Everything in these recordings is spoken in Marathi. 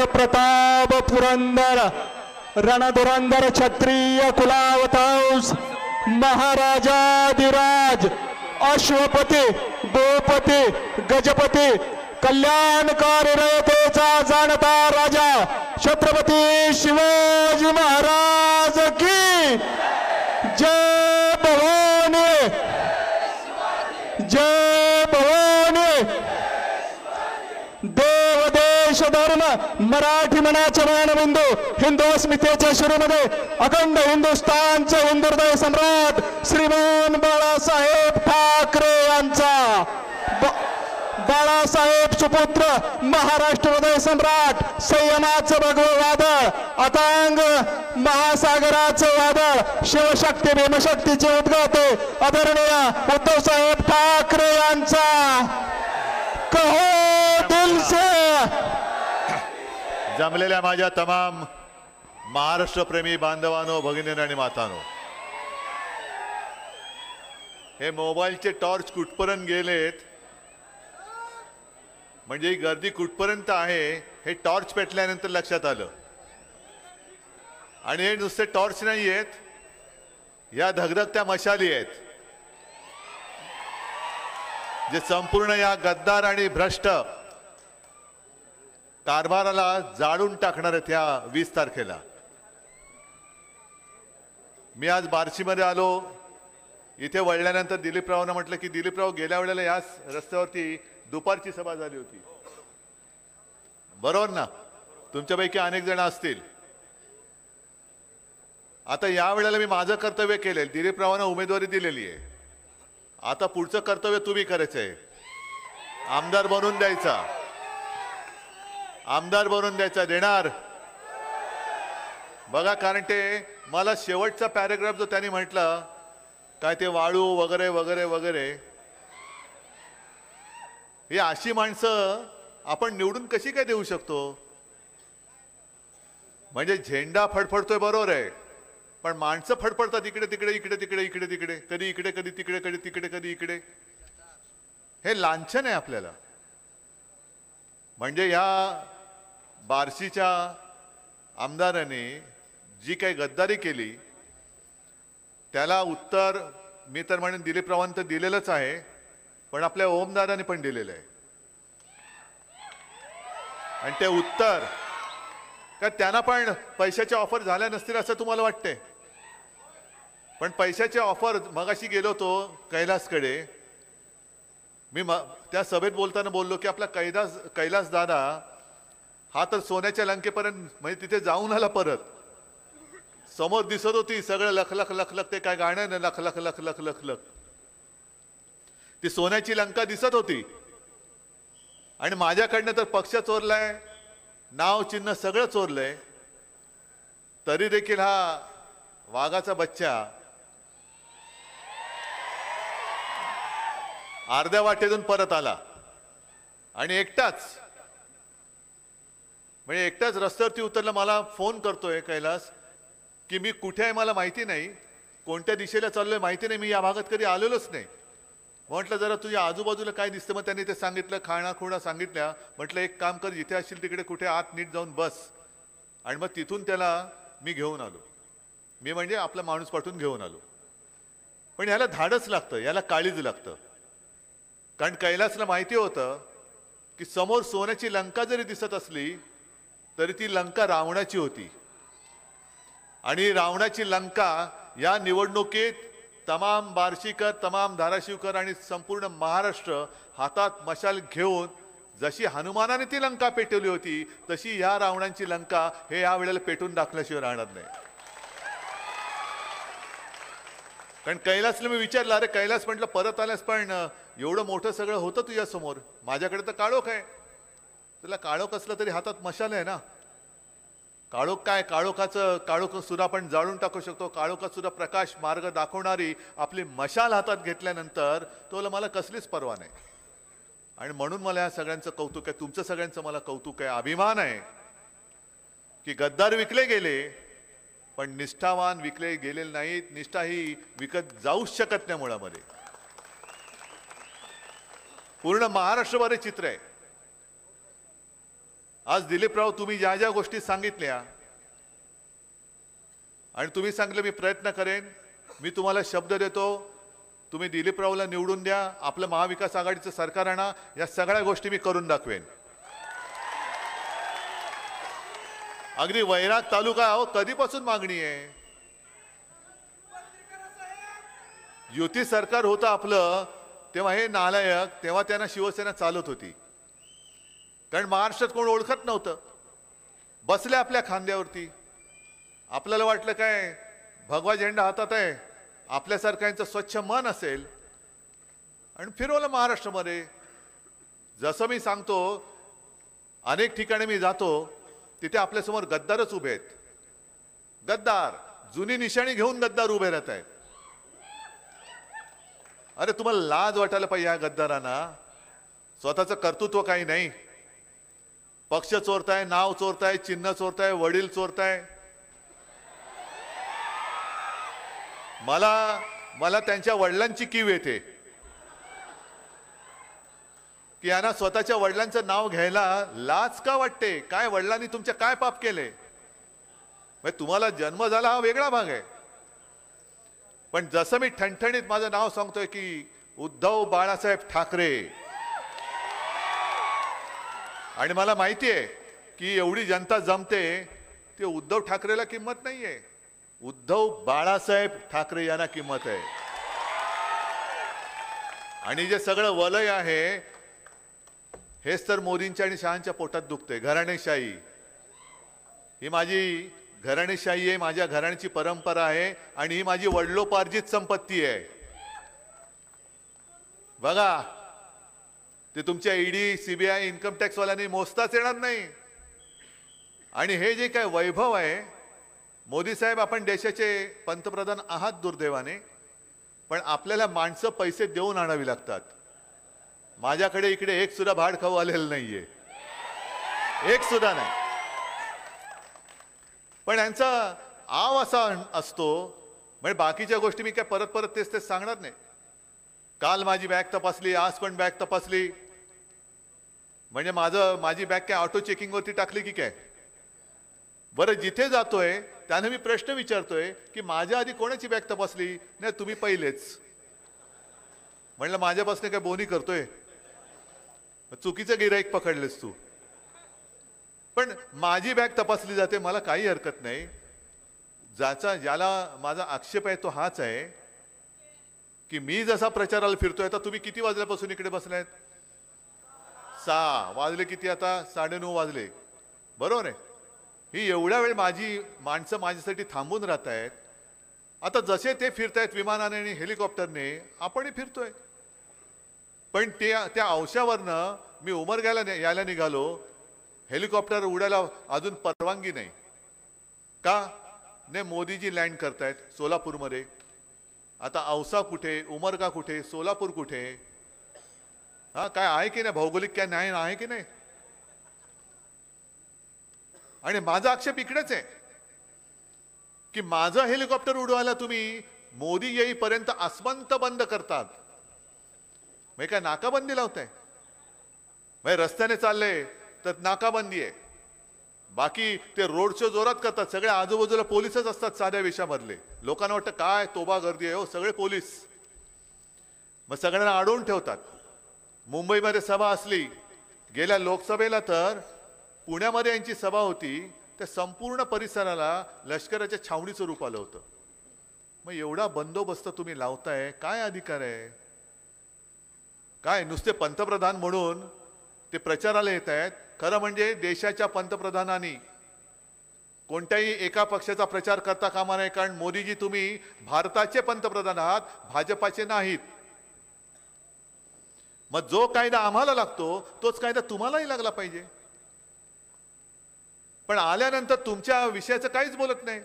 प्रताप पुरंदर रणधुरंदर क्षत्रिय कुलावतांस महाराजाधिराज अश्वपती गोपती गजपती कल्याणकारी रयतेचा जाणता राजा छत्रपती शिवाजी महाराज की जय भवानी जय भवानी। देव देश धर्म मराठी मनाच्या मानबिंदू हिंदू अस्मितेच्या शिरोमध्ये अखंड हिंदुस्थानचे हिंदुहृदय सम्राट श्रीमान बाळासाहेब ठाकरे यांचा बाळासाहेब सुपुत्र महाराष्ट्र हृदय सम्राट संयमाचं भगवं वादळ अतांग महासागराचं वादळ शिवशक्ती भीमशक्तीचे उद्गाते आदरणीय उद्धव साहेब ठाकरे यांचा कहो दिल से। जमलेल्या माझ्या तमाम महाराष्ट्र प्रेमी बांधवांनो भगिनी आणि मातांनो, हे मोबाईलचे टॉर्च कुठपर्यंत गेलेत म्हणजे ही गर्दी कुठपर्यंत आहे हे टॉर्च पेटल्यानंतर लक्षात आलं। आणि हे नुसते टॉर्च नाही आहेत, या धगधगत्या मशाली आहेत जे संपूर्ण या गद्दार आणि भ्रष्ट कारभाराला जाळून टाकणार आहेत या 20 तारखेला। मी आज बार्शीमध्ये आलो, इथे वळल्यानंतर दिलीपरावांना म्हटलं की दिलीपराव गेल्या वेळेला याच रस्त्यावरती दुपारची सभा झाली होती, बरोबर ना? तुमच्यापैकी अनेक जण असतील। आता या वेळेला मी माझं कर्तव्य केले, दिलीपरावांना उमेदवारी दिलेली आहे, आता पुढचं कर्तव्य तुम्ही करायचं आहे, आमदार बनवून द्यायचा, आमदार बनवून द्यायचा। देणार बघा, कारण ते मला शेवटचा पॅराग्राफ जो त्यांनी म्हटलं काय ते वाळू वगैरे वगैरे वगैरे, ही अशी माणसं आपण निवडून कशी काय देऊ शकतो? म्हणजे झेंडा फडफडतोय बरोबर आहे, पण माणसं फडफडतात इकडे तिकडे इकडे तिकडे इकडे तिकडे, कधी इकडे कधी तिकडे कधी तिकडे कधी इकडे, हे लांछन आहे आपल्याला। म्हणजे या बार्शीच्या आमदारांनी जी काही गद्दारी केली त्याला उत्तर मी तर म्हणेन दिलीपरावांनी तर दिलेलंच आहे, पण आपल्या ओमदादांनी पण दिलेलं आहे। आणि ते उत्तर का त्यांना पण पैशाच्या ऑफर झाल्या नसतील असं तुम्हाला वाटते? पण पैशाच्या ऑफर, मगाशी गेलो होतो कैलासकडे, मी त्या सभेत बोलताना बोललो की आपला कैलास दादा हा तर सोन्याच्या लंकेपर्यंत म्हणजे तिथे जाऊन आला, परत समोर दिसत होती सगळं लख लख लख लख, ते काय गाणं ना, लख लख लख लख लख लख, ती सोन्याची लंका दिसत होती। आणि माझ्याकडनं तर पक्ष चोरलाय, नाव चिन्ह सगळं चोरलंय, तरी देखील हा वाघाचा बच्चा अर्ध्या वाटेतून परत आला आणि एकटाच, म्हणजे एकटाच रस्त्यावरती उतरला। मला फोन करतोय कैलास की मी कुठे आहे मला माहिती नाही, कोणत्या दिशेला चाललोय माहिती नाही, मी या भागात कधी आलेलोच नाही। म्हटलं जरा तुझ्या आजूबाजूला काय दिसतं? मग त्यांनी ते सांगितलं, खाणाखुणा सांगितल्या। म्हटलं एक काम कर, जिथे असशील तिकडे कुठे आत नीट जाऊन बस, आणि मग तिथून त्याला मी घेऊन आलो, मी म्हणजे आपला माणूस पाठवून घेऊन आलो। पण याला धाडस लागतं, याला काळीज लागतं, कारण कैलासला माहिती होतं की समोर सोन्याची लंका जरी दिसत असली तरी ती लंका रावणाची होती, आणि रावणाची लंका या निवडणुकीत तमाम बार्शीकर, तमाम धाराशिवकर आणि संपूर्ण महाराष्ट्र हातात मशाल घेऊन जशी हनुमानाने ती लंका पेटवली होती तशी या रावणांची लंका हे या वेळेला पेटून टाकल्याशिवाय राहणार नाही। कारण कैलासला मी विचारलं, अरे कैलास म्हटलं परत आल्यास पण एवढं मोठं सगळं होतं तुझ्या समोर, माझ्याकडे तर काळोख आहे, तुला काळोख असलं तरी हातात मशाल आहे ना, काळोख काय, काळोख सुद्धा आपण जाळून टाकू शकतो, काळोखात सुद्धा प्रकाश मार्ग दाखवणारी आपली मशाल हातात घेतल्यानंतर तो मला कसलीच पर्वा नाही। आणि म्हणून मला या सगळ्यांचं कौतुक आहे, तुमचं सगळ्यांचं मला कौतुक आहे, अभिमान आहे की गद्दार विकले गेले पण निष्ठावान विकले गेलेले नाहीत। निष्ठा ही विकत जाऊच शकत नाही मुळामध्ये। पूर्ण महाराष्ट्रभर चित्र आहे, आज दिलीपराव तुम्ही ज्या ज्या गोष्टी सांगितल्या आणि तुम्ही सांगितलं मी प्रयत्न करेन, मी तुम्हाला शब्द देतो, तुम्ही दिलीपरावला निवडून द्या, आपलं महाविकास आघाडीचं सरकार आणा, या सगळ्या गोष्टी मी करून दाखवेन. अगदी वैराग तालुका हो कधीपासून मागणी आहे. युती सरकार होतं आपलं तेव्हा हे नालायक, तेव्हा त्यांना शिवसेना चालत होती, कारण महाराष्ट्रात कोण ओळखत नव्हतं. बसले आपल्या खांद्यावरती. आपल्याला वाटलं काय भगवा झेंडा हातात आहे, आपल्यासारख्यांचं स्वच्छ मन असेल, आणि फिरवलं महाराष्ट्रामध्ये. जसं मी सांगतो, अनेक ठिकाणी मी जातो, तिथे आपल्यासमोर गद्दारच उभे आहेत. गद्दार जुनी निशाणी घेऊन गद्दार उभे राहत आहेत. अरे तुम्हाला लाज वाटायला पाहिजे या गद्दारांना. स्वतःचं कर्तृत्व काही नाही. पक्ष चोरताय, नाव चोरताय, चिन्ह चोरताय, वडील चोरताय. मला त्यांच्या वडिलांची कीव येते की यांना स्वतःच्या वडिलांचं नाव घ्यायला लाज का वाटते. काय वडिलांनी तुमच्या काय पाप केले. तुम्हाला जन्म झाला हा वेगळा भाग आहे, पण जसं मी ठणठणीत माझं नाव सांगतोय की उद्धव बाळासाहेब ठाकरे, आणि मला माहिती आहे की एवढी जनता जमते, ते उद्धव ठाकरेला किंमत नाहीये, उद्धव बाळासाहेब ठाकरे यांना किंमत आहे. आणि जे सगळं वलय आहे हेच तर मोदींच्या आणि शहांच्या पोटात दुखते. घराणेशाही ही माझी घराणेशाही आहे, माझ्या घराण्याची परंपरा आहे, आणि ही माझी वडिलोपार्जित संपत्ती आहे. बघा, ते तुमच्या ईडी, सीबीआय, इन्कम टॅक्स वाल्यांनी मोजताच येणार नाही. आणि हे जे काय वैभव आहे, मोदी साहेब आपण देशाचे पंतप्रधान आहात दुर्दैवाने, पण आपल्याला माणसं पैसे देऊन आणावी लागतात. माझ्याकडे इकडे एक सुद्धा भाड खाऊ आलेलं नाहीये, एक सुद्धा नाही. पण यांचा आव असा असतो, म्हणजे बाकीच्या गोष्टी मी काय परत परत तेच सांगणार नाही. काल माझी बॅग तपासली, आज पण बॅग तपासली, म्हणजे माझी बॅग काय ऑटो चेकिंगवरती टाकली की काय. बरं, जिथे जातोय त्याने मी प्रश्न विचारतोय की माझ्या आधी कोणाची बॅग तपासली. नाही, तुम्ही पहिलेच. म्हणलं माझ्यापासून काय बोनी करतोय, चुकीचं गिराईक पकडलेस तू. पण माझी बॅग तपासली जाते, मला काही हरकत नाही. ज्याला माझा आक्षेप आहे तो हाच आहे की मी जसा प्रचाराला फिरतोय, आता तुम्ही किती वाजल्यापासून इकडे बसलायत? 6 वाजले. किती आता? 9:30 वाजले, बरोबर आहे. ही एवढ्या वेळ माझी माणसं माझ्यासाठी थांबून राहत आहेत. आता जसे ते फिरतायत विमानाने आणि हेलिकॉप्टरने, आपणही फिरतोय. पण त्या अंशावरनं मी उमरग्याला यायला निघालो, हेलिकॉप्टर उडायला अजून परवानगी नाही. का नाही? मोदीजी लँड करतायत सोलापूरमध्ये. आता औसा कुठे, उमरगा कुठे, सोलापूर कुठे? हा, काय आहे की नाही भौगोलिक, काय न्याय आहे की नाही? आणि माझा आक्षेप इकडेच आहे की माझं हेलिकॉप्टर उडवायला तुम्ही मोदी येईपर्यंत आसमंत बंद करतात. म्हणजे काय नाकाबंदी लावताय? म्हणजे रस्त्याने चालले तर नाकाबंदी आहे, बाकी ते रोड शो जोरात करतात. सगळे आजूबाजूला पोलीसच असतात साध्या वेशामधले. लोकांना वाटतं काय तोबा गर्दी आहे हो, सगळे पोलीस. मग सगळ्यांना अडवून ठेवतात. मुंबईमध्ये सभा असली, गेल्या लोकसभेला तर पुण्यामध्ये यांची सभा होती, त्या संपूर्ण परिसराला लष्कराच्या छावणीचं रूप आलं होतं. मग एवढा बंदोबस्त तुम्ही लावताय, काय अधिकार आहे? काय नुसते पंतप्रधान म्हणून ते प्रचाराला येत आहेत? खरं म्हणजे देशाच्या पंतप्रधानांनी कोणत्याही एका पक्षाचा प्रचार करता कामा नये, कारण मोदीजी तुम्ही भारताचे पंतप्रधान आहात, भाजपाचे नाहीत. मग जो कायदा आम्हाला लागतो तोच कायदा तुम्हालाही लागला पाहिजे. पण आल्यानंतर तुमच्या विषयाचं काहीच बोलत नाही.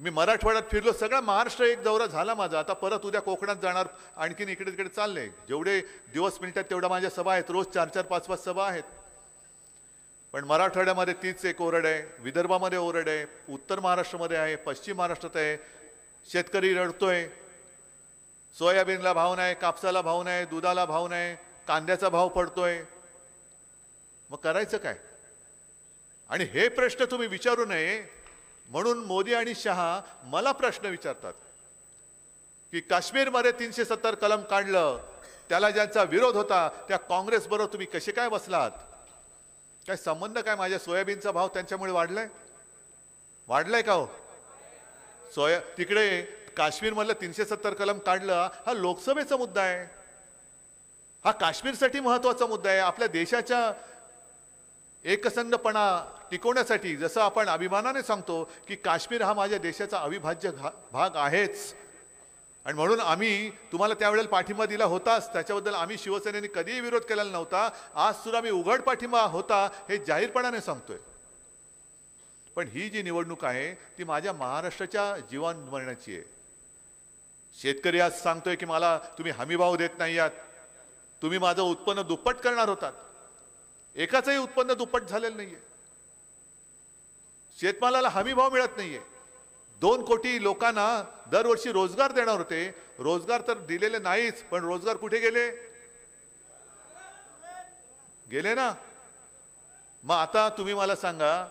मी मराठवाड्यात फिरलो, सगळा महाराष्ट्र एक दौरा झाला माझा. आता परत उद्या कोकणात जाणार, आणखीन इकडे तिकडे चाललंय. जेवढे दिवस मिळतात तेवढ्या माझ्या सभा आहेत, रोज 4-4, 5-5 सभा आहेत. पण मराठवाड्यामध्ये तीच एक ओरड आहे, विदर्भामध्ये ओरड आहे, उत्तर महाराष्ट्रामध्ये आहे, पश्चिम महाराष्ट्रात आहे. शेतकरी रडतोय, सोयाबीनला भाव नाही, कापसाला भाव नाही, दुधाला भाव नाही, कांद्याचा भाव पडतोय. मग करायचं काय? आणि हे प्रश्न तुम्ही विचारू नये म्हणून मोदी आणि शहा मला प्रश्न विचारतात की काश्मीरमध्ये 370 कलम काढलं, त्याला ज्यांचा विरोध होता त्या काँग्रेस बरोबर तुम्ही कसे काय बसलात? काय संबंध काय? माझ्या सोयाबीनचा भाव त्यांच्यामुळे वाढलाय का हो? तिकडे काश्मीरमधलं 370 कलम काढलं, हा लोकसभेचा मुद्दा आहे, हा काश्मीरसाठी महत्वाचा मुद्दा आहे. आपल्या देशाच्या एकसंधपणा टिकवण्यासाठी जसं आपण अभिमानाने सांगतो की काश्मीर हा माझ्या देशाचा अविभाज्य भाग आहेच, आणि म्हणून आम्ही तुम्हाला त्यावेळेला पाठिंबा दिला होताच, त्याच्याबद्दल आम्ही शिवसेनेने कधीही विरोध केलेला नव्हता. आज सुद्धा मी उघड पाठिंबा होता हे जाहीरपणाने सांगतोय. पण ही जी निवडणूक आहे ती माझ्या महाराष्ट्राच्या जीवन मरणाची आहे. शेतकरी आज सांगतोय की मला तुम्ही हमीभाव देत नाही आहात, तुम्ही माझं उत्पन्न दुप्पट करणार होतात. एकाचंही उत्पन्न दुप्पट झालेलं नाहीये. शेतमालाला हमीभाव मिळत नाहीये. 2 कोटी लोकांना दरवर्षी रोजगार देणार होते, रोजगार तर दिलेले नाहीच, पण रोजगार कुठे गेले ना. मग आता तुम्ही मला सांगा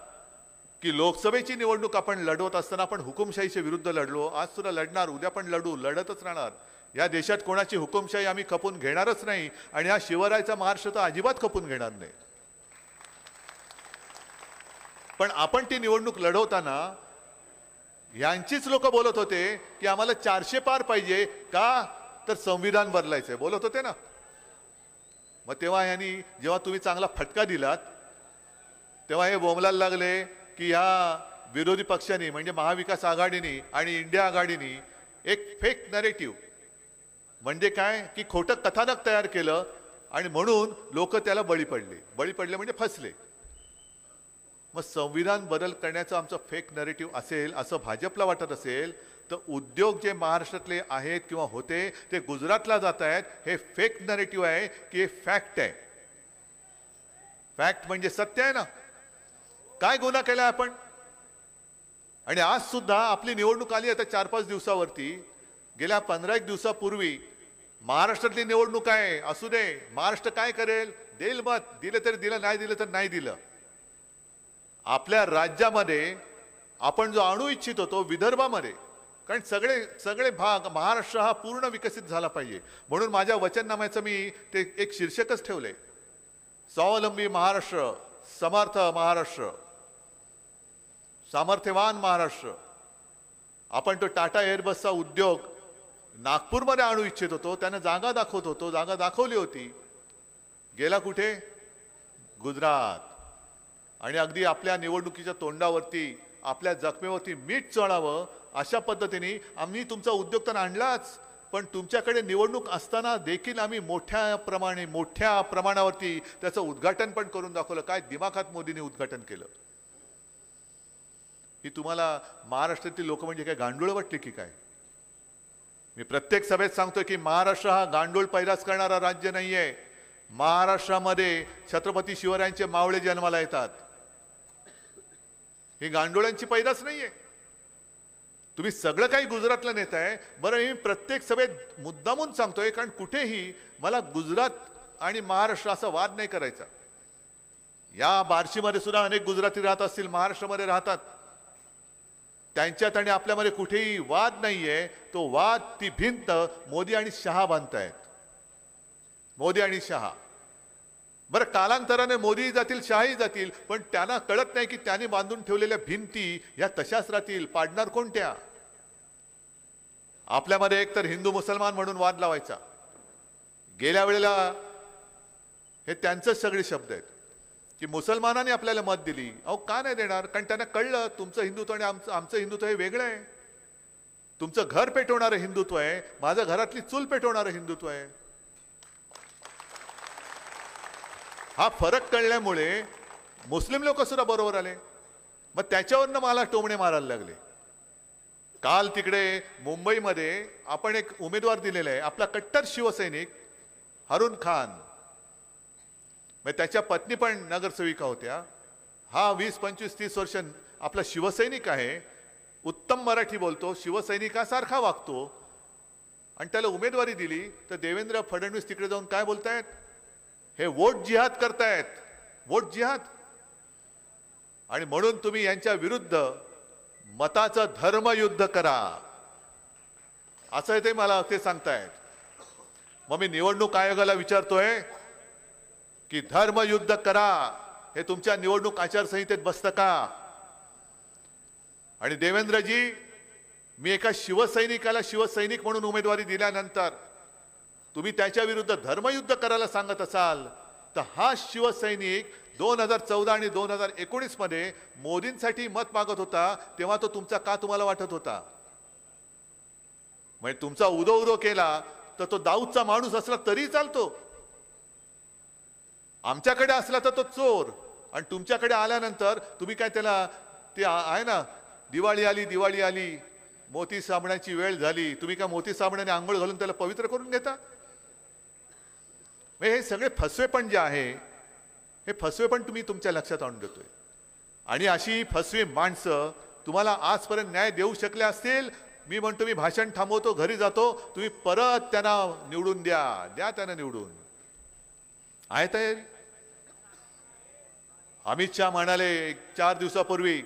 की लोकसभेची निवडणूक आपण लढवत असताना आपण हुकुमशाहीच्या विरुद्ध लढलो, आज सुद्धा लढणार, उद्या पण लढतच राहणार. या देशात कोणाची हुकुमशाही आम्ही खपून घेणारच नाही, आणि हा शिवरायाचा महाराष्ट्र तर अजिबात खपून घेणार नाही. पण आपण ती निवडणूक लढवताना यांचीच लोक बोलत होते की आम्हाला 400 पार पाहिजे का, तर संविधान बदलायचंय बोलत होते ना. मग तेव्हा जेव्हा तुम्ही चांगला फटका दिलात तेव्हा हे बोंबलायला लागले की ह्या विरोधी पक्षांनी म्हणजे महाविकास आघाडीनी आणि इंडिया आघाडीनी एक फेक नरेटिव्ह म्हणजे काय की खोटं कथानक तयार केलं, आणि म्हणून लोक त्याला बळी पडले म्हणजे फसले. मग संविधान बदल करण्याचं आमचं फेक नरेटिव्ह असेल असं भाजपला वाटत असेल तर उद्योग जे महाराष्ट्रातले आहेत किंवा होते ते गुजरातला जात आहेत, हे फेक नरेटिव्ह आहे की हे फॅक्ट आहे? फॅक्ट म्हणजे सत्य आहे ना. काय गुन्हा केला आपण? आणि आज सुद्धा आपली निवडणूक आली आता 4-5 दिवसावरती. गेल्या 15-1 दिवसापूर्वी महाराष्ट्रातली निवडणूक आहे, असू दे, महाराष्ट्र काय करेल, देईल मत, दिलं तर दिलं, नाही दिलं तर नाही दिलं. आपल्या राज्यामध्ये आपण जो आणू इच्छित होतो विदर्भामध्ये, कारण सगळे भाग महाराष्ट्र हा पूर्ण विकसित झाला पाहिजे, म्हणून माझ्या वचननाम्याचं मी ते एक शीर्षकच ठेवलंय, स्वावलंबी महाराष्ट्र, समर्थ महाराष्ट्र, सामर्थ्यवान महाराष्ट्र. आपण तो टाटा एअरबसचा उद्योग नागपूरमध्ये आणू इच्छित होतो, त्यानं जागा दाखवत होतो, जागा दाखवली होती, गेला कुठे? गुजरात. आणि अगदी आपल्या निवडणुकीच्या तोंडावरती आपल्या जखमेवरती मीठ चढावं अशा पद्धतीने आम्ही तुमचा उद्योग तर आणलाच, पण तुमच्याकडे निवडणूक असताना देखील आम्ही मोठ्या प्रमाणावरती त्याचं उद्घाटन पण करून दाखवलं. काय दिमाखात मोदींनी उद्घाटन केलं? ही तुम्हाला महाराष्ट्रातील लोक म्हणजे काय गांडूळ वाटले की काय? मी प्रत्येक सभेत सांगतोय की महाराष्ट्र हा गांडूळ पैदास करणारा राज्य नाहीये. महाराष्ट्रामध्ये छत्रपती शिवरायांचे मावळे जन्माला येतात, ही गांडोळांची पैदास नाहीये. तुम्ही सगळं काही गुजरातला नेताय. बरं, मी प्रत्येक सभेत मुद्दामून सांगतोय, कारण कुठेही मला गुजरात आणि महाराष्ट्र असा वाद नाही करायचा. या बार्शीमध्ये सुद्धा अनेक गुजराती राहत असतील, महाराष्ट्रामध्ये राहतात, त्यांच्यात आणि आपल्यामध्ये कुठेही वाद नाहीये. तो वाद, ती भिंत मोदी आणि शहा बांधतायत, मोदी आणि शहा. बरं, कालांतराने मोदी जातील, शहाही जातील, पण त्यांना कळत नाही की त्यांनी बांधून ठेवलेल्या भिंती या तशाच राहतील. पाडणार कोणत्या? आपल्यामध्ये एकतर हिंदू मुसलमान म्हणून वाद लावायचा. गेल्या वेळेला हे त्यांचेच सगळे शब्द आहेत की मुसलमानांनी आपल्याला मत दिली. अहो, का नाही देणार? कारण त्यांना कळलं तुमचं हिंदुत्व आणि आमचं हिंदुत्व हे वेगळं आहे. तुमचं घर पेटवणारं हिंदुत्व आहे, माझ्या घरातली चूल पेटवणारं हिंदुत्व आहे. हा फरक कळल्यामुळे मुस्लिम लोक सुद्धा बरोबर आले. मग त्याच्यावरनं मला टोमणे मारायला लागले. काल तिकडे मुंबईमध्ये आपण एक उमेदवार दिलेला आहे, आपला कट्टर शिवसैनिक हरून खान, मग त्याच्या पत्नी पण नगरसेविका होत्या. हा 20, 25, 30 वर्ष आपला शिवसैनिक आहे, उत्तम मराठी बोलतो, शिवसैनिकासारखा वागतो, आणि त्याला उमेदवारी दिली तर देवेंद्र फडणवीस तिकडे जाऊन काय बोलतायत? हे वोट जिहाद करतायत, वोट जिहाद. आणि म्हणून तुम्ही यांच्या विरुद्ध मताचं धर्मयुद्ध करा असं ते मला ते सांगतायत. मग मी निवडणूक आयोगाला विचारतोय की धर्मयुद्ध करा हे तुमच्या निवडणूक आचारसंहितेत बसतं का? आणि देवेंद्रजी, मी एका शिवसैनिकाला शिवसैनिक म्हणून उमेदवारी दिल्यानंतर तुम्ही त्याच्या विरुद्ध धर्मयुद्ध करायला सांगत असाल तर हा शिवसैनिक 2014 आणि 2019 मध्ये मोदींसाठी मत मागत होता तेव्हा तो तुमचा का तुम्हाला वाटत होता? म्हणजे तुमचा उदो उदो केला तर तो दाऊदचा माणूस असला तरी चालतो, आमच्याकडे असला तर तो चोर, आणि तुमच्याकडे आल्यानंतर तुम्ही काय त्याला ते आहे ना, दिवाळी आली मोती साबणाची वेळ झाली, तुम्ही काय मोती साबणाने आंघोळ घालून त्याला पवित्र करून घेता? हे सगळे फसवेपण जे आहे हे फसवेपण तुम्ही तुमच्या लक्षात आणून देतोय. आणि अशी फसवी माणसं तुम्हाला आजपर्यंत न्याय देऊ शकले असतील. मी म्हणतो मी भाषण थांबवतो, घरी जातो, तुम्ही परत त्यांना निवडून द्या त्यांना निवडून. आहे तयारी? अमित शहा म्हणाले 4 दिवसापूर्वी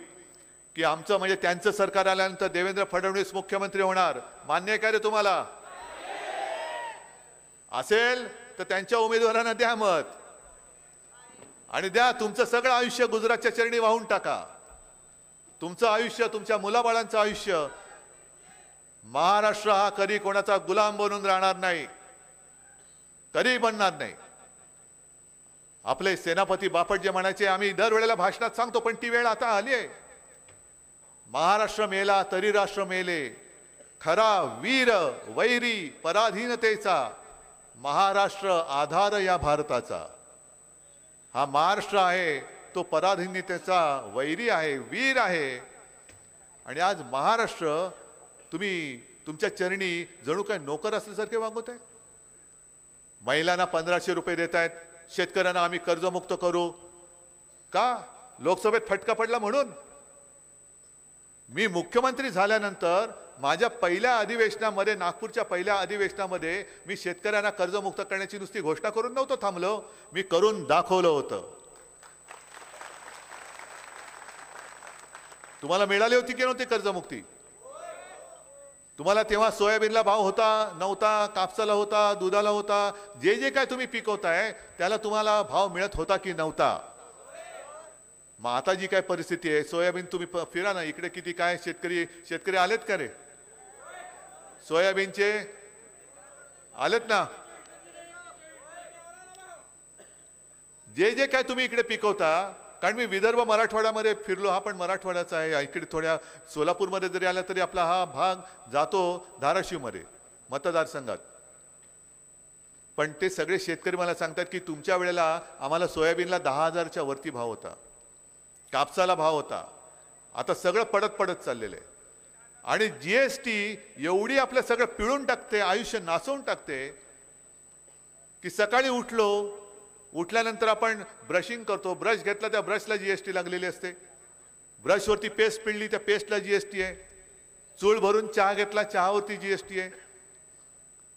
की आमचं म्हणजे त्यांचं सरकार आल्यानंतर देवेंद्र फडणवीस मुख्यमंत्री होणार. मान्य आहे का रे तुम्हाला? असेल तर त्यांच्या उमेदवारांना द्या मत आणि द्या. तुमचं सगळं आयुष्य गुजरातच्या चरणी वाहून टाका. तुमचं आयुष्य, तुमच्या मुलाबाळांचं आयुष्य. महाराष्ट्र हा कधी कोणाचा गुलाम बनून राहणार नाही, कधी बनणार नाही. आपले सेनापती बापट जे म्हणायचे, आम्ही दरवेळेला भाषणात सांगतो, पण ती वेळ आता आली आहे. महाराष्ट्र मेला तरी राष्ट्र मेले, खरा वीर वैरी पराधीनतेचा, महाराष्ट्र आधार या भारताचा. हा महाराष्ट्र आहे तो पराधीनतेचा वैरी आहे, वीर आहे. आणि आज महाराष्ट्र तुम्ही तुमच्या चरणी जणू काय नोकर असल्यासारखे वागवत आहे. महिलांना 1500 रुपये देत आहेत, शेतकऱ्यांना आम्ही कर्जमुक्त करू का? लोकसभेत फटका पडला म्हणून. मी मुख्यमंत्री झाल्यानंतर माझ्या पहिल्या अधिवेशनामध्ये, नागपूरच्या पहिल्या अधिवेशनामध्ये मी शेतकऱ्यांना कर्जमुक्त करण्याची नुसती घोषणा करून नव्हतं थांबलो, मी करून दाखवलं होतं. तुम्हाला मिळाली होती की नव्हती कर्जमुक्ती? तुम्हाला तेव्हा सोयाबीनला भाव होता नव्हता, कापसाला होता, दुधाला होता, जे जे काय तुम्ही पिकवताय त्याला तुम्हाला भाव मिळत होता की नव्हता? मग आता जी काय परिस्थिती आहे, सोयाबीन तुम्ही फिरा ना इकडे, किती काय शेतकरी आलेत का रे? सोयाबीनचे आलेत ना? जे जे काय तुम्ही इकडे पिकवता, कारण मी विदर्भ मराठवाड्यामध्ये फिरलो, हा पण मराठवाड्याचा आहे. इकडे थोड्या सोलापूरमध्ये जरी आला तरी आपला हा भाग जातो धाराशिवमध्ये मतदारसंघात. पण ते सगळे शेतकरी मला सांगतात की तुमच्या वेळेला आम्हाला सोयाबीनला 10,000च्या वरती भाव होता, कापसाला भाव होता, आता सगळं पडत चाललेलं आहे. आणि जीएसटी एवढी आपलं सगळं पिळून टाकते, आयुष्य नासवून टाकते की सकाळी उठल्यानंतर आपण ब्रशिंग करतो, ब्रश घेतला त्या ब्रशला जीएसटी लागलेली असते, ब्रशवरती पेस्ट पिळली त्या पेस्टला जीएसटी आहे, चूळ भरून चहा घेतला चहावरती जीएसटी आहे,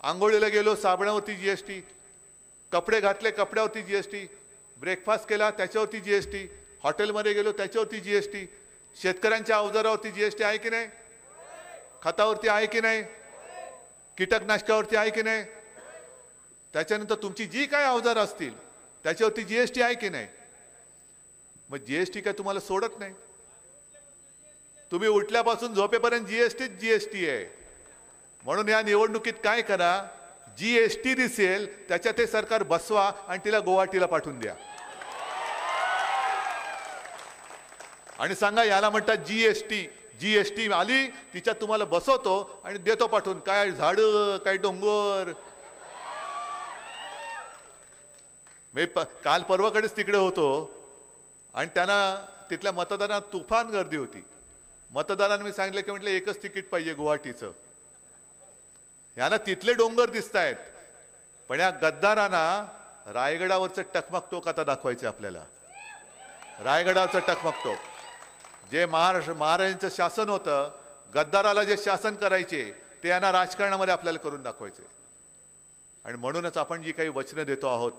आंघोळीला गेलो साबणावरती जीएसटी, कपडे घातले कपड्यावरती जीएसटी, ब्रेकफास्ट केला त्याच्यावरती जीएसटी, हॉटेलमध्ये गेलो त्याच्यावरती जीएसटी, शेतकऱ्यांच्या अवजारावरती जीएसटी आहे की नाही, खतावरती आहे की नाही, कीटकनाशकावरती आहे की नाही, त्याच्यानंतर तुमची जी काय अवजार असतील त्याच्यावरती जीएसटी आहे की नाही. मग जीएसटी काय तुम्हाला सोडत नाही. तुम्ही उठल्यापासून झोपेपर्यंत जीएसटी आहे. म्हणून या निवडणुकीत काय करा, जीएसटी दिसेल त्याच्यात ते सरकार बसवा आणि तिला गुवाहाटीला पाठवून द्या आणि सांगा याला म्हणतात जीएसटी आली, तिच्यात तुम्हाला बसवतो आणि देतो पाठवून. काय झाडं, काय डोंगर. मी काल परवाकडेच तिकडे होतो आणि त्यांना तिथल्या मतदारांना तुफान गर्दी होती. मतदारांना मी सांगितलं की म्हटलं एकच तिकीट पाहिजे गुवाहाटीचं. यांना तिथले डोंगर दिसत आहेत, पण या गद्दारांना रायगडावरचं टकमक टोक आता दाखवायचं आपल्याला. रायगडावरचं टकमक टोक जे महाराजांचं शासन होतं, गद्दाराला जे शासन करायचे ते यांना राजकारणामध्ये आपल्याला करून दाखवायचे. आणि म्हणूनच आपण जी काही वचनं देतो आहोत,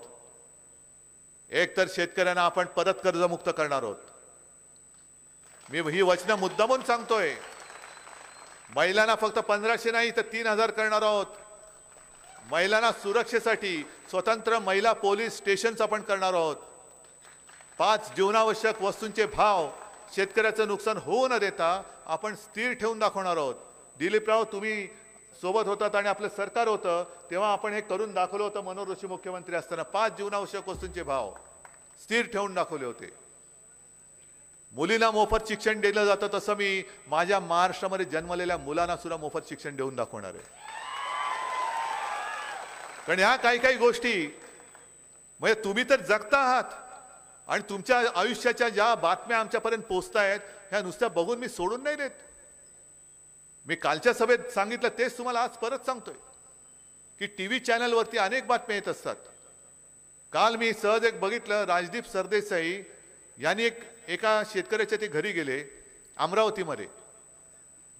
एक तर शेतकऱ्यांना आपण परत कर्जमुक्त करणार आहोत, मी ही वचनं मुद्दामून सांगतोय. महिलांना फक्त 1500 नाही तर 3000 करणार आहोत. महिलांना सुरक्षेसाठी स्वतंत्र महिला पोलीस स्टेशन्स आपण करणार आहोत. 5 जीवनावश्यक वस्तूंचे भाव शेतकऱ्याचं नुकसान होऊ न देता आपण स्थिर ठेवून दाखवणार आहोत. दिलीपराव, तुम्ही सोबत होतात आणि आपलं सरकार होतं तेव्हा आपण हे करून दाखवलं होतं. मनोहर जोशी मुख्यमंत्री असताना 5 जीवनावश्यक वस्तूंचे भाव स्थिर ठेवून दाखवले होते. मुलींना मोफत शिक्षण दिलं जातं तसं मी माझ्या महाराष्ट्रामध्ये जन्मलेल्या मुलांना सुद्धा मोफत शिक्षण देऊन दाखवणार आहे. कारण ह्या काही काही गोष्टी म्हणजे तुम्ही तर जगता आहात आणि तुमच्या आयुष्याच्या ज्या बातम्या आमच्यापर्यंत पोहोचतायत ह्या नुसत्या बघून मी सोडून नाही देत. मी कालच्या सभेत सांगितलं तेच तुम्हाला आज परत सांगतोय की टीव्ही चॅनलवरती अनेक बातम्या येत असतात. काल मी सहज एक बघितलं, राजदीप सरदेसाई यांनी एका शेतकऱ्याच्या ते घरी गेले अमरावतीमध्ये.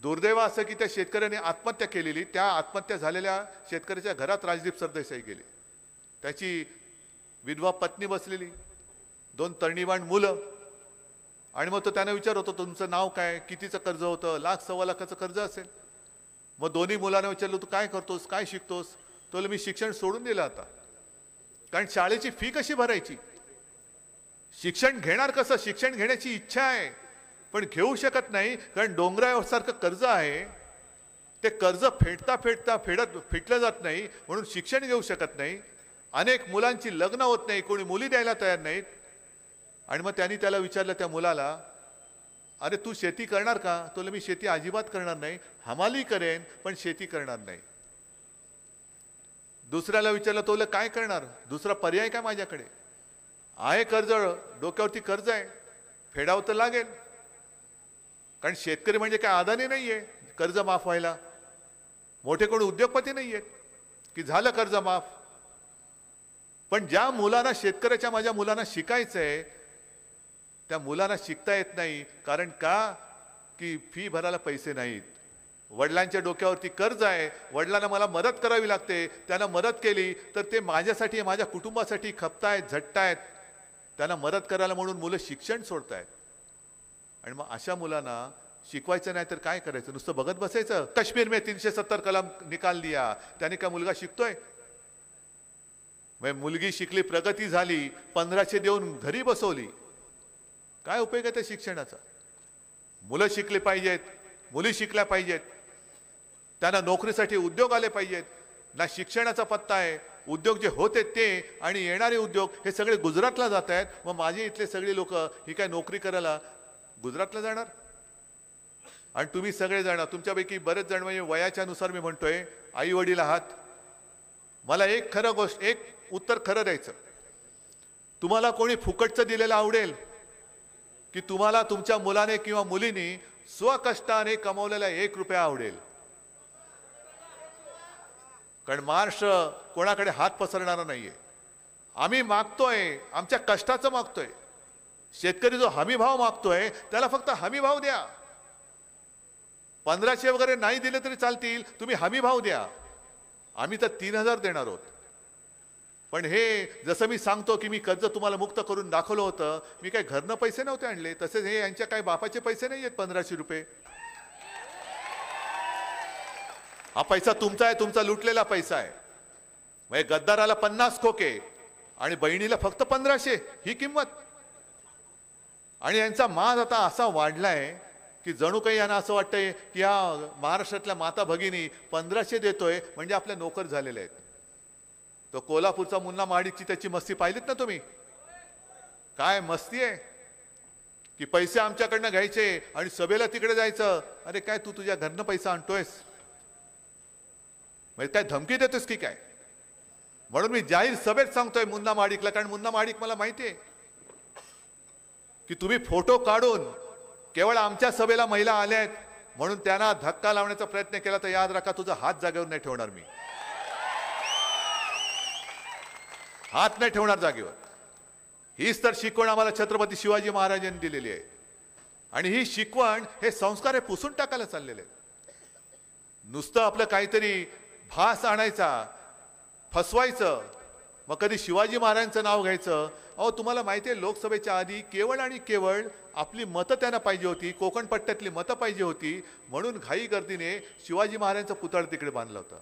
दुर्दैव असं की त्या शेतकऱ्याने आत्महत्या केलेली. त्या आत्महत्या झालेल्या शेतकऱ्याच्या घरात राजदीप सरदेसाई गेले. त्याची विधवा पत्नी बसलेली, 2 तरणीवाण मुलं. आणि मग तो त्याने विचार होतो तुमचं नाव काय, कितीचं कर्ज होतं. 1,00,000-1,15,00,000चं कर्ज असेल. मग दोन्ही मुलांना विचारलं तू काय करतोस, काय शिकतोस. तो मी शिक्षण सोडून दिलं आता. कारण शाळेची फी कशी भरायची, शिक्षण घेणार कसं. शिक्षण घेण्याची इच्छा आहे पण घेऊ शकत नाही कारण डोंगरासारखं कर्ज आहे. ते कर्ज फिटलं जात नाही म्हणून शिक्षण घेऊ शकत नाही. अनेक मुलांची लग्न होत नाही, कोणी मुली द्यायला तयार नाहीत. आणि मग त्यांनी त्याला विचारलं त्या मुलाला, अरे तू शेती करणार का. तो मी शेती अजिबात करणार नाही, हमाली करेन पण शेती करणार नाही. दुसऱ्याला विचारलं तो काय करणार, दुसरा पर्याय काय माझ्याकडे आहे. कर्ज डोक्यावरती कर्ज आहे, फेडावं तर लागेल. कारण शेतकरी म्हणजे काय अदानी नाहीये कर्ज माफ व्हायला. मोठे कोणी उद्योगपती नाहीयेत की झालं कर्ज माफ. पण ज्या मुलांना, शेतकऱ्याच्या माझ्या मुलांना शिकायचंय त्या मुलांना शिकता येत नाही. कारण का की फी भरायला पैसे नाहीत. वडिलांच्या डोक्यावरती कर्ज आहे, वडिलांना मला मदत करावी लागते. त्यांना मदत केली तर ते माझ्यासाठी, माझ्या कुटुंबासाठी खपतायत, झटतायत. त्यांना मदत करायला म्हणून मुलं शिक्षण सोडतायत. आणि मग अशा मुलांना शिकवायचं नाही तर काय करायचं, नुसतं बघत बसायचं. काश्मीर में 370 कलम निकाल दिया, त्याने का मुलगा शिकतोय. मुलगी शिकली, प्रगती झाली, 1500 देऊन घरी बसवली, काय उपयोग आहे त्या शिक्षणाचा. मुलं शिकली पाहिजेत, मुली शिकल्या पाहिजेत, त्यांना नोकरीसाठी उद्योग आले पाहिजेत. ना शिक्षणाचा पत्ता आहे. उद्योग जे होते ते आणि येणारे उद्योग हे सगळे गुजरातला जात आहेत. मग माझे इथले सगळे लोक ही काय नोकरी करायला गुजरातला जाणार. आणि तुम्ही सगळे जाणार, तुमच्यापैकी बरेच जण म्हणजे वयाच्या नुसार मी म्हणतोय आई वडील आहात. मला एक उत्तर खरं द्यायचं. तुम्हाला कोणी फुकटचं दिलेलं आवडेल की तुम्हाला तुमच्या मुलाने किंवा मुलीने स्वकष्टाने कमवलेला 1 रुपया आवडेल. कारण महाराष्ट्र कोणाकडे हात पसरणारा नाहीये. आम्ही मागतोय, आमच्या कष्टाचं मागतोय. शेतकरी जो हमी भाव मागतोय त्याला फक्त हमी भाव द्या. 1500 वगैरे नाही दिले तरी चालतील, तुम्ही हमी भाव द्या. आम्ही तर 3000 देणार आहोत. पण हे जसं मी सांगतो की मी कर्ज तुम्हाला मुक्त करून दाखवलं होतं, मी काही घरनं पैसे नव्हते आणले. तसेच हे यांच्या काही बापाचे पैसे नाही आहेत 1500 रुपये. हा पैसा तुमचा आहे, तुमचा लुटलेला पैसा आहे. म्हणजे गद्दाराला 50 खोके आणि बहिणीला फक्त 1500 ही किंमत. आणि यांचा माज आता असा वाढलाय की जणू काही यांना असं वाटतंय की या महाराष्ट्रातल्या माता भगिनी 1500 देतोय म्हणजे आपल्या नोकर झालेले आहेत. तो कोल्हापूरचा मुन्ना महाडिकची त्याची मस्ती पाहिलीत ना तुम्ही. काय मस्ती आहे की पैसे आमच्याकडनं घ्यायचे आणि सभेला तिकडे जायचं. अरे काय तू तुझ्या घरनं पैसा आणतोयस, म्हणजे काय धमकी देतोस की काय. म्हणून मी जाहीर सभेत सांगतोय मुन्ना महाडिकला, कारण मुन्ना महाडिक मला माहिती आहे की तुम्ही फोटो काढून केवळ आमच्या सभेला महिला आल्या आहेत म्हणून त्यांना धक्का लावण्याचा प्रयत्न केला तर याद राखा, तुझा हात जागेवर नाही ठेवणार मी. हात नाही ठेवणार जागेवर. हीच तर शिकवण आम्हाला छत्रपती शिवाजी महाराजांनी दिलेली आहे. आणि ही शिकवण, हे संस्कार हे पुसून टाकायला चाललेले आहेत. नुसतं आपलं काहीतरी भास आणायचा, फसवायचं मग कधी शिवाजी महाराजांचं नाव घ्यायचं. अहो तुम्हाला माहिती आहे लोकसभेच्या आधी केवळ आणि केवळ आपली मतं त्यांना पाहिजे होती, कोकण पट्ट्यातली मतं पाहिजे होती, म्हणून घाई गर्दीने शिवाजी महाराजांचा पुतळा तिकडे बांधला होता.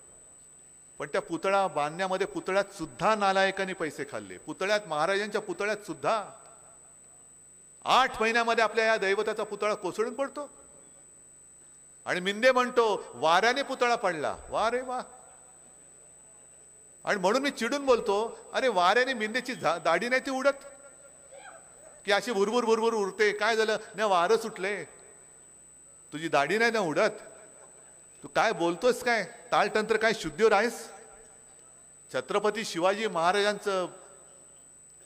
पण त्या पुतळा बांधण्यामध्ये पुतळ्यात सुद्धा नालायकांनी पैसे खाल्ले. पुतळ्यात, महाराजांच्या पुतळ्यात सुद्धा 8 महिन्यामध्ये आपल्या या दैवताचा पुतळा कोसळून पडतो. आणि मिंदे म्हणतो वाऱ्याने पुतळा पडला. वा रे वा. आणि म्हणून मी चिडून बोलतो, अरे वाऱ्याने मिंदेची दाढी नाही ती उडत की अशी भुरभुर भुरभुर उडते? काय झालं ना, वारं सुटले, तुझी दाढी नाही ना उडत. तू काय बोलतोस? काय तालतंत्र, काय शुद्धीवर आहेस? छत्रपती शिवाजी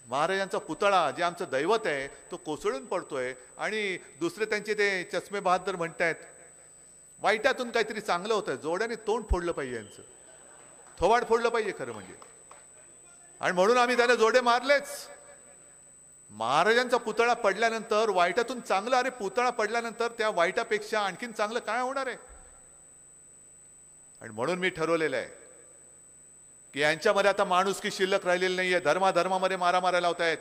महाराजांचा पुतळा जे आमचं दैवत आहे तो कोसळून पडतोय. आणि दुसरे त्यांचे ते चष्मे बहादर म्हणतायत वाईटातून काहीतरी चांगलं होतं, जोड्याने तोंड फोडलं पाहिजे, यांचं थोवाड फोडलं पाहिजे खरं म्हणजे. आणि म्हणून आम्ही त्याला जोडे मारलेच. महाराजांचा पुतळा पडल्यानंतर वाईटातून चांगलं, अरे पुतळा पडल्यानंतर त्या वाईटापेक्षा आणखीन चांगलं काय होणार आहे? आणि म्हणून मी ठरवलेलं आहे की यांच्यामध्ये आता माणुसकी शिल्लक राहिलेली नाहीये. धर्माधर्मामध्ये मारामाऱ्या लावतायत,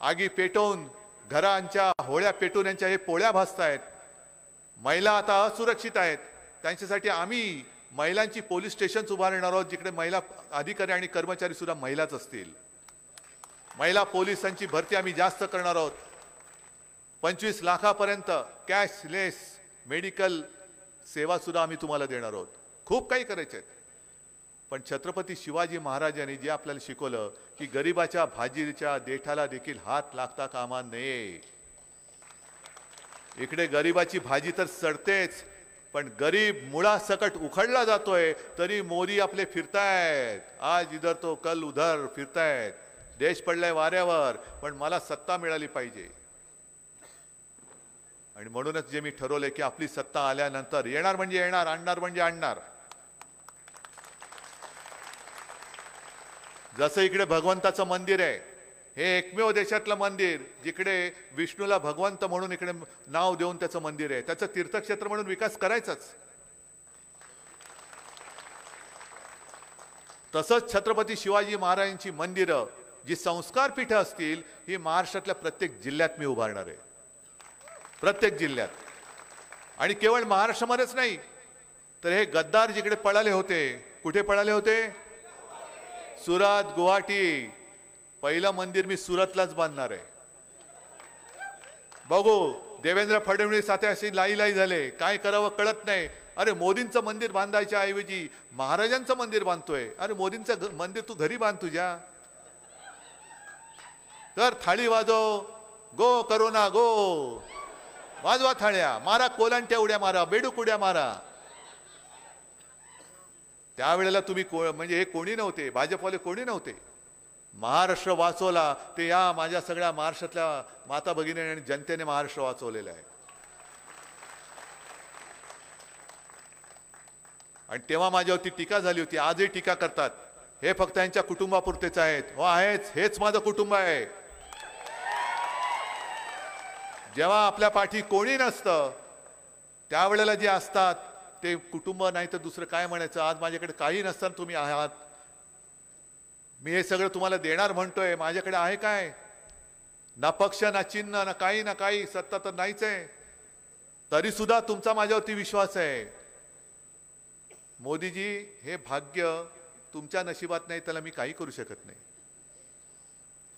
आगी पेटवून, घरांच्या होळ्या पेटून यांच्या हे पोळ्या भासतायत. महिला आता असुरक्षित आहेत, त्यांच्यासाठी आम्ही महिलांची पोलीस स्टेशन्स उभारणार आहोत, जिकडे महिला अधिकारी आणि कर्मचारी सुद्धा महिलाच असतील. महिला पोलिसांची भरती आम्ही जास्त करणार आहोत. 25 लाखापर्यंत कॅशलेस मेडिकल सेवा सुद्धा आम्ही तुम्हाला देणार आहोत. खूप काही करायचे आहे. पण छत्रपती शिवाजी महाराजांनी जे आपल्याला शिकवलं की गरिबाच्या भाजीच्या देठाला देखील हात लागता कामा नये. इकडे गरिबाची भाजी तर सडतेच, पण गरीब मुळासकट उखडला जातोय तरी मोदी आपले फिरतायत. आज इधर तो कल उधर फिरतायत. देश पडलाय वाऱ्यावर, पण मला सत्ता मिळाली पाहिजे. आणि म्हणूनच जे मी ठरवलंय की आपली सत्ता आल्यानंतर येणार म्हणजे येणार, आणणार म्हणजे आणणार. जसं इकडे भगवंताचं मंदिर आहे, हे एकमेव देशातलं मंदिर जिकडे विष्णूला भगवंत म्हणून इकडे नाव देऊन त्याचं मंदिर आहे. त्याचं तीर्थक्षेत्र म्हणून विकास करायचाच. तसंच छत्रपती शिवाजी महाराजांची मंदिरं जी संस्कार पीठ असतील ही महाराष्ट्रातल्या प्रत्येक जिल्ह्यात मी उभारणार आहे. प्रत्येक जिल्ह्यात. आणि केवळ महाराष्ट्रामध्येच नाही तर हे गद्दार जिकडे पळाले होते, कुठे पळाले होते? सुरत, गुवाहाटी. पहिलं मंदिर मी सुरतलाच बांधणार आहे. बघू, देवेंद्र फडणवीस आता अशी लाई झाले, काय करावं कळत नाही. अरे मोदींचं मंदिर बांधायच्या ऐवजी महाराजांचं मंदिर बांधतोय. अरे मोदींचं मंदिर तू घरी बांध तुझ्या. तर थाळी वाजव, गो करोना गो, वाजवा थाळ्या, मारा कोलांट्या उड्या मारा, बेडूक उड्या मारा. त्यावेळेला तुम्ही म्हणजे हे कोणी नव्हते, भाजपवाले कोणी नव्हते. महाराष्ट्र वाचवला ते या माझ्या सगळ्या महाराष्ट्रातल्या माता भगिनी आणि जनतेने महाराष्ट्र वाचवलेला आहे. आणि तेव्हा माझ्यावरती टीका झाली होती, आजही टीका करतात, हे फक्त यांच्या कुटुंबापुरतेच आहेत. हो आहेच, हेच माझं कुटुंब आहे. जेव्हा आपल्या पाठी कोणी नसतं त्यावेळेला जे असतात ते कुटुंब, नाही तर दुसरं काय म्हणायचं. आज माझ्याकडे काही नसताना तुम्ही आहात, मी हे सगळं तुम्हाला देणार म्हणतोय. माझ्याकडे आहे काय? ना पक्ष, ना चिन्ह, ना काही. सत्ता तर नाहीच आहे, तरी सुद्धा तुमचा माझ्यावरती विश्वास आहे. मोदीजी, हे भाग्य तुमच्या नशिबात नाही, त्याला मी काही करू शकत नाही.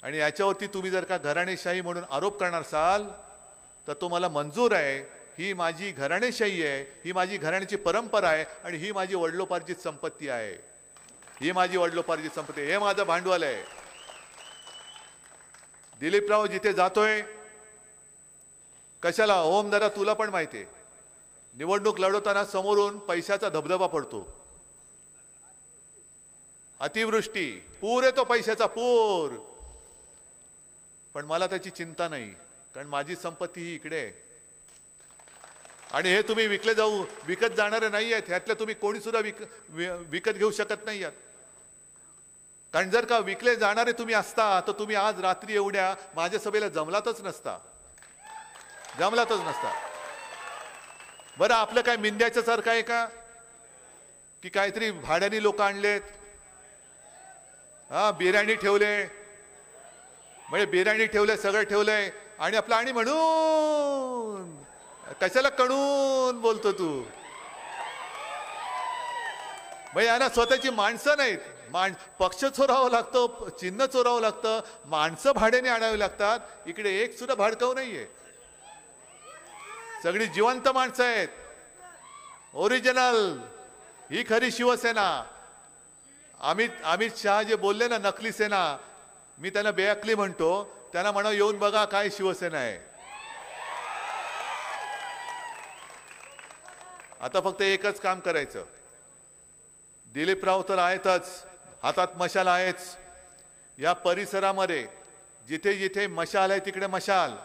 आणि याच्यावरती तुम्ही जर का घराणेशाही म्हणून आरोप करणार असाल तर तो मला मंजूर आहे. ही माझी घराणेशाही आहे, ही माझी घराण्याची परंपरा आहे आणि ही माझी वडिलोपार्जित संपत्ती आहे. ही माझी वडिलोपार्जित संपत्ती, हे माझं भांडवल आहे. दिलीपराव जिथे जातोय कशाला? ओम, दादा तुला पण माहिती आहे, निवडणूक लढवताना समोरून पैशाचा धबधबा पडतो. अतिवृष्टी, पूर येतो, पैशाचा पूर. पण मला त्याची चिंता नाही, कारण माझी संपत्ती ही इकडे आहे. आणि हे तुम्ही विकत जाणारे नाही आहेत. ह्यातले तुम्ही कोणी सुद्धा विकत घेऊ शकत नाही आहात. कारण जर का विकले जाणारे तुम्ही असता तर तुम्ही आज रात्री एवढ्या माझ्या सभेला जमलातच नसता. बरं, आपलं काय मिंद्याच्या सारखं आहे का की काहीतरी भाड्याने लोक आणलेत? हा बिर्याणी ठेवले, म्हणजे बिर्याणी ठेवले, सगळं ठेवलंय आणि आपलं आणि म्हणून कशाला कणून बोलतो तू? म्हणजे यांना स्वतःची माणसं नाहीत. पक्ष चोरावं लागतं, चिन्ह चोरावं लागतं, माणसं भाड्याने आणावी लागतात. इकडे एक सुद्धा भाडकाऊ नाहीये, सगळी जिवंत माणसं आहेत, ओरिजिनल. ही खरी शिवसेना. अमित शहा जे बोलले ना नकली सेना, मी त्यांना बेअकली म्हणतो. त्यांना म्हणा येऊन बघा काय शिवसेना आहे. आता फक्त एकच काम करायचं. दिलीपराव तर आहेतच, हातात मशाल आहेच. या परिसरामध्ये जिथे जिथे मशाल आहे तिकडे मशाल,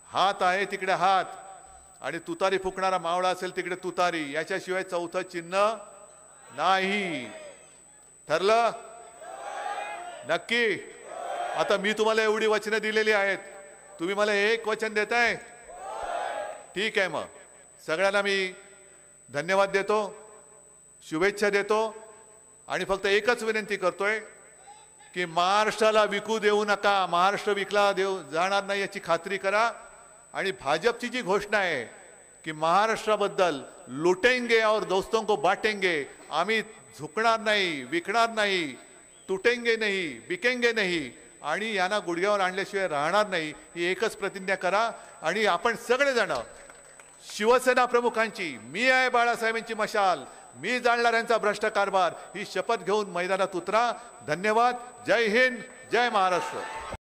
हात आहे तिकडे हात, आणि तुतारी फुकणारा मावळा असेल तिकडे तुतारी. याच्याशिवाय चौथं चिन्ह नाही. ठरलं? नक्की? आता मी तुम्हाला एवढी वचनं दिलेली आहेत, तुम्ही मला एक वचन देताय? ठीक आहे, मग सगळ्यांना मी धन्यवाद देतो, शुभेच्छा देतो, आणि फक्त एकच विनंती करतोय की महाराष्ट्राला विकू देऊ नका. महाराष्ट्र विकला जाणार नाही याची खात्री करा. आणि भाजपची जी घोषणा आहे की महाराष्ट्राबद्दल लुटेंगे और दोस्तों को बांटेंगे, आम्ही झुकणार नाही, विकणार नाही, तुटेंगे नाही, बिकेंगे नाही, आणि यांना गुडघ्यावर आणल्याशिवाय राहणार नाही, ही एकच प्रतिज्ञा करा. आणि आपण सगळेजण शिवसेना प्रमुखांची, मी आहे बाळासाहेबांची मशाल, मी जाणणार यांचा भ्रष्ट कारभार, ही शपथ घेऊन मैदानात उतरा. धन्यवाद. जय हिंद, जय महाराष्ट्र.